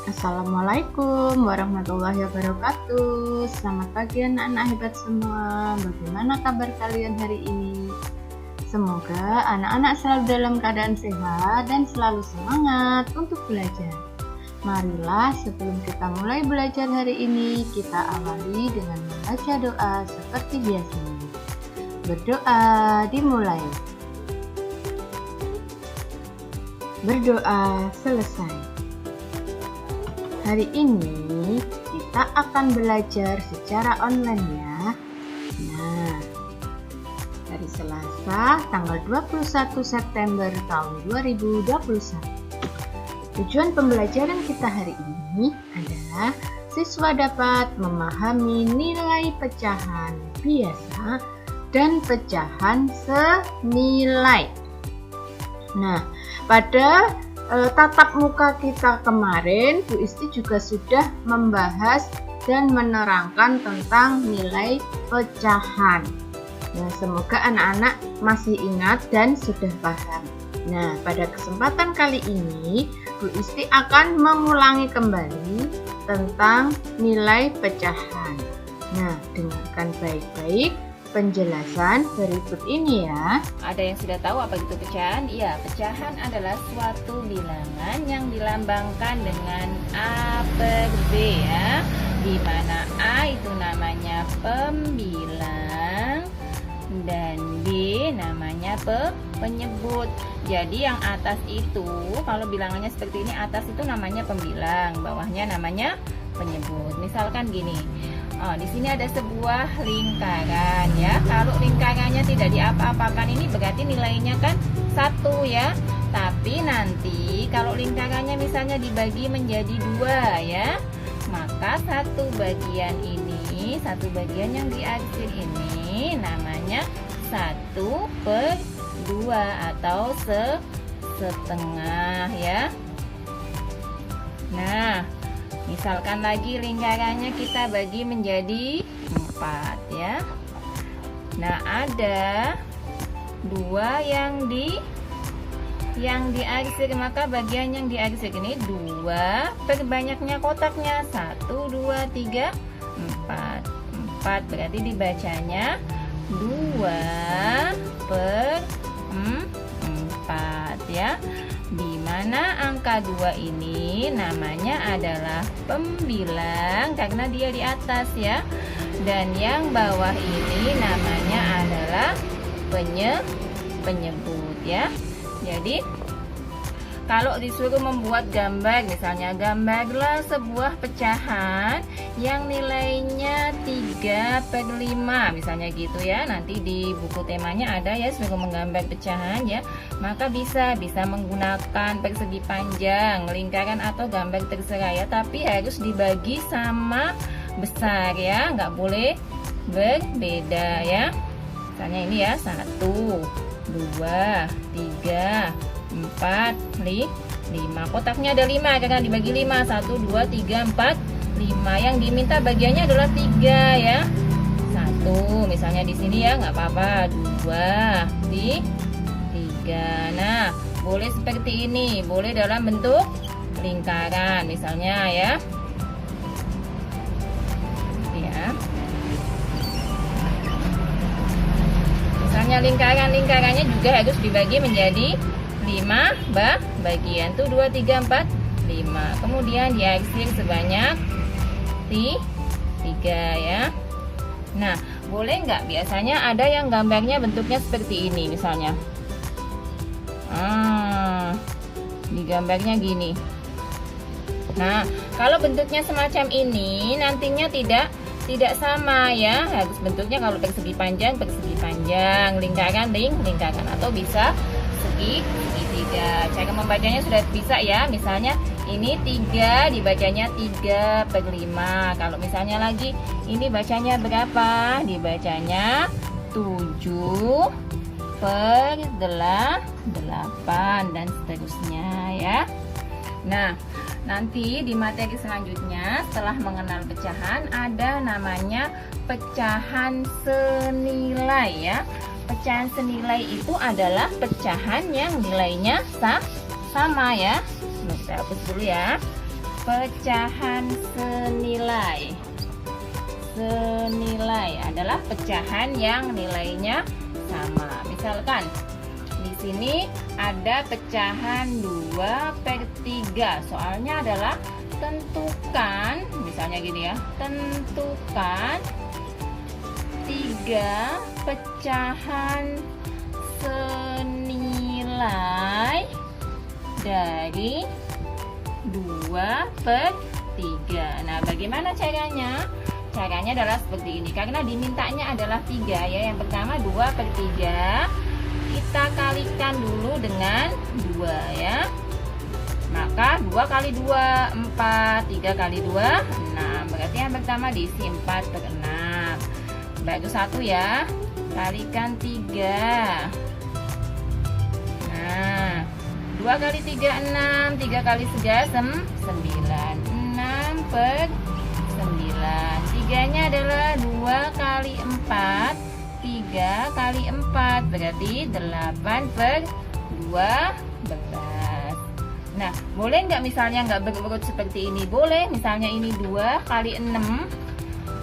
Assalamualaikum warahmatullahi wabarakatuh. Selamat pagi anak-anak hebat semua. Bagaimana kabar kalian hari ini? Semoga anak-anak selalu dalam keadaan sehat dan selalu semangat untuk belajar. Marilah sebelum kita mulai belajar hari ini, kita awali dengan membaca doa seperti biasanya. Berdoa dimulai. Berdoa selesai. Hari ini kita akan belajar secara online ya. Nah, hari Selasa tanggal 21 September tahun 2021. Tujuan pembelajaran kita hari ini adalah siswa dapat memahami nilai pecahan biasa dan pecahan senilai. Nah, pada tatap muka kita kemarin, Bu Isti juga sudah membahas dan menerangkan tentang nilai pecahan. Nah, semoga anak-anak masih ingat dan sudah paham. Nah, pada kesempatan kali ini, Bu Isti akan mengulangi kembali tentang nilai pecahan. Nah, dengarkan baik-baik penjelasan berikut ini ya. Ada yang sudah tahu apa itu pecahan? Iya, pecahan adalah suatu bilangan yang dilambangkan dengan A per B ya. Di mana A itu namanya pembilang dan B namanya penyebut. Jadi yang atas itu, kalau bilangannya seperti ini, atas itu namanya pembilang, bawahnya namanya penyebut. Misalkan gini. Di sini ada sebuah lingkaran ya. Kalau lingkarannya tidak diapa-apakan, ini berarti nilainya kan 1 ya. Tapi nanti kalau lingkarannya misalnya dibagi menjadi 2 ya, maka satu bagian yang diarsir ini namanya 1/2 atau setengah ya. Nah, misalkan lagi lingkarannya kita bagi menjadi 4 ya. Nah, ada 2 yang diarsir, maka bagian yang diarsir ini 2 per banyaknya kotaknya 1, 2, 3, 4. 4 berarti dibacanya 2/4 ya. Di mana angka 2 ini namanya adalah pembilang karena dia di atas ya. Dan yang bawah ini namanya adalah penyebut ya. Jadi kalau disuruh membuat gambar, misalnya gambarlah sebuah pecahan yang nilainya 3/5 misalnya gitu ya. Nanti di buku temanya ada ya, suruh menggambar pecahan ya. Maka bisa menggunakan persegi panjang, lingkaran atau gambar terserah ya. Tapi harus dibagi sama besar ya, nggak boleh berbeda ya. Misalnya ini ya, 1, 2, 3, 4, 5. Kotaknya ada 5 karena dibagi 5. 1, 2, 3, 4, 5. Yang diminta bagiannya adalah 3 ya. 1 misalnya di sini ya, nggak apa-apa. 2, 3. Nah, boleh seperti ini, boleh dalam bentuk lingkaran misalnya ya. Misalnya lingkarannya juga harus dibagi menjadi 5 bagian tuh 2, 3, 4, 5. Kemudian diarsir sebanyak 3 ya. Nah, boleh nggak? Biasanya ada yang gambarnya bentuknya seperti ini misalnya. Di gambarnya gini. Nah, kalau bentuknya semacam ini nantinya tidak sama ya. Harus bentuknya kalau persegi panjang, lingkaran, lingkaran atau bisa segitiga. Cara membacanya sudah bisa ya. Misalnya ini 3 dibacanya 3/5. Kalau misalnya lagi ini bacanya berapa? Dibacanya 7/8 dan seterusnya ya. Nah, nanti di materi selanjutnya setelah mengenal pecahan ada namanya pecahan senilai ya. Pecahan senilai itu adalah pecahan yang nilainya sama ya. Kita hapus dulu ya. pecahan senilai. Senilai adalah pecahan yang nilainya sama. Misalkan di sini ada pecahan 2/3. Soalnya adalah tentukan, misalnya gini ya, tentukan 3 pecahan senilai dari 2/3. Nah, bagaimana caranya? Caranya adalah seperti ini. Karena dimintanya adalah 3 ya. Yang pertama 2/3. Kita kalikan dulu dengan 2 ya. Maka 2 kali 2 4, 3 kali 2 6. Berarti yang pertama diisi 4/6. Baru 1 ya. Kalikan 3. Nah, 2 kali 3 6, 3 kali 3 9. 6/9. 3-nya adalah 2 kali 4, 3 kali 4, berarti 8/12. Nah, boleh nggak misalnya nggak berurut seperti ini? Boleh, misalnya ini 2 kali 6,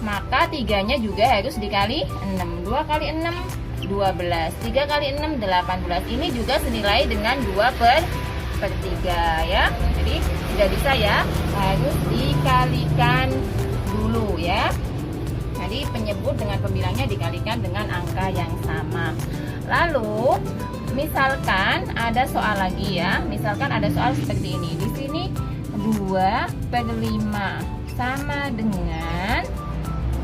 maka 3-nya juga harus dikali 6. 2 kali 6, 12. 3 kali 6, 18. Ini juga senilai dengan 2/3 ya. Jadi tidak bisa ya, harus dikalikan dulu ya. Jadi penyebut dengan pembilangnya dikalikan dengan angka yang sama. Lalu misalkan ada soal lagi ya. Misalkan ada soal seperti ini. Di sini 2/5 sama dengan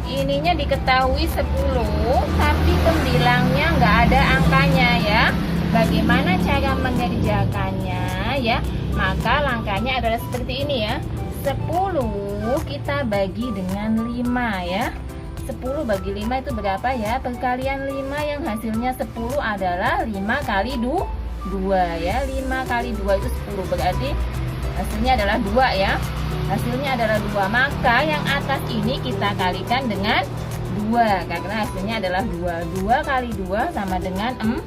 ininya diketahui 10, tapi pembilangnya nggak ada angkanya ya. Bagaimana cara mengerjakannya ya? Maka langkahnya adalah seperti ini ya. 10 kita bagi dengan 5 ya. 10 bagi 5 itu berapa ya? Perkalian 5 yang hasilnya 10 adalah 5 kali 2 ya. 5 kali 2 itu 10, berarti hasilnya adalah 2 ya. Hasilnya adalah 2, maka yang atas ini kita kalikan dengan 2 karena hasilnya adalah 2. 2 kali 2 sama dengan 4.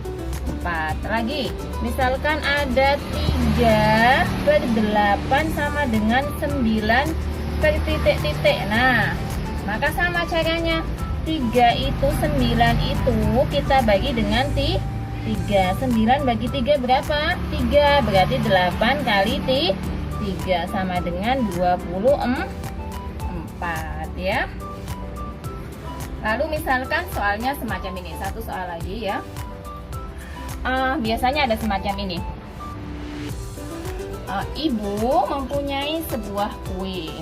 Lagi, misalkan ada 3/8 sama dengan 9 per titik-titik. Nah, maka sama caranya. 3 itu 9 itu kita bagi dengan 3. 9 bagi 3 berapa? 3, berarti 8 kali 3 sama dengan 24 ya. Lalu misalkan soalnya semacam ini. Satu soal lagi ya. Biasanya ada semacam ini. Ibu mempunyai sebuah kue.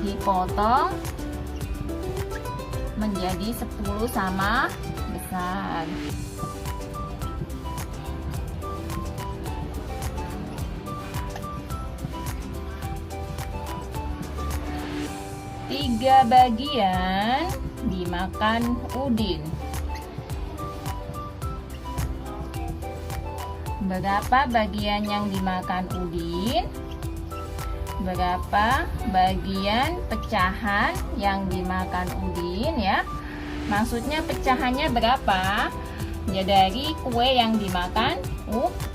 Dipotong menjadi 10 sama besar. Tiga bagian dimakan Udin. Berapa bagian yang dimakan Udin? Berapa bagian pecahan yang dimakan Udin ya? Maksudnya pecahannya berapa? Ya dari kue yang dimakan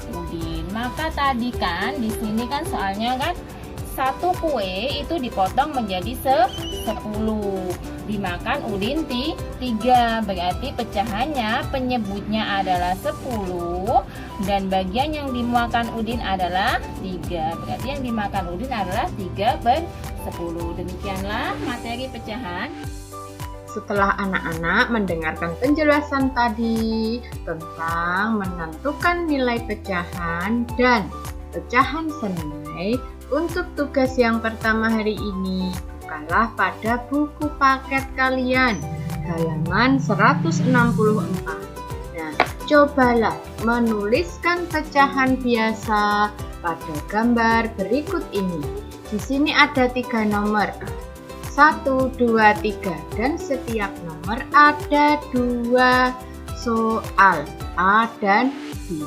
Udin. Maka tadi kan di sini kan soalnya kan satu kue itu dipotong menjadi 10, dimakan Udin 3, berarti pecahannya penyebutnya adalah 10 dan bagian yang dimakan Udin adalah 3, berarti yang dimakan Udin adalah 3/10. Demikianlah materi pecahan. Setelah anak-anak mendengarkan penjelasan tadi tentang menentukan nilai pecahan dan pecahan senilai, untuk tugas yang pertama hari ini, bukalah pada buku paket kalian halaman 164. Nah, cobalah menuliskan pecahan biasa pada gambar berikut ini. Di sini ada 3 nomor, 1, 2, 3, dan setiap nomor ada 2 soal A dan B.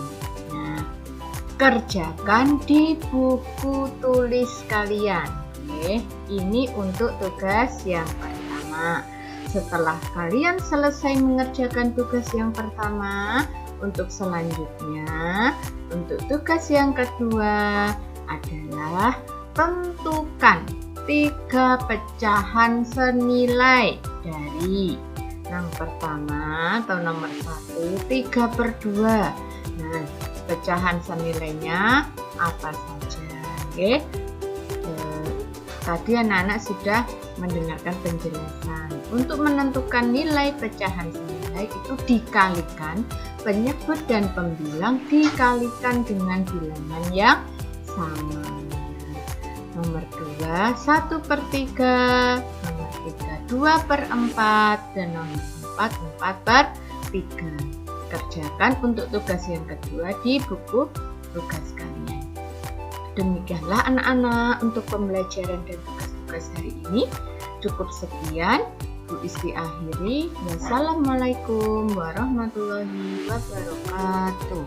Kerjakan di buku tulis kalian. Oke, ini untuk tugas yang pertama. Setelah kalian selesai mengerjakan tugas yang pertama, untuk selanjutnya, untuk tugas yang kedua adalah tentukan 3 pecahan senilai dari yang pertama atau nomor 1, 3/2. Nah, pecahan senilainya apa saja? Oke. Tadi anak-anak sudah mendengarkan penjelasan. Untuk menentukan nilai pecahan senilai itu dikalikan penyebut dan pembilang dikalikan dengan bilangan yang sama. Nomor 2, 1/3, nomor 3, 2/4, dan nomor 4, 4/3. Kerjakan untuk tugas yang kedua di buku tugas kalian. Demikianlah anak-anak untuk pembelajaran dan tugas-tugas hari ini. Cukup sekian, Bu Isti akhiri. Wassalamualaikum warahmatullahi wabarakatuh.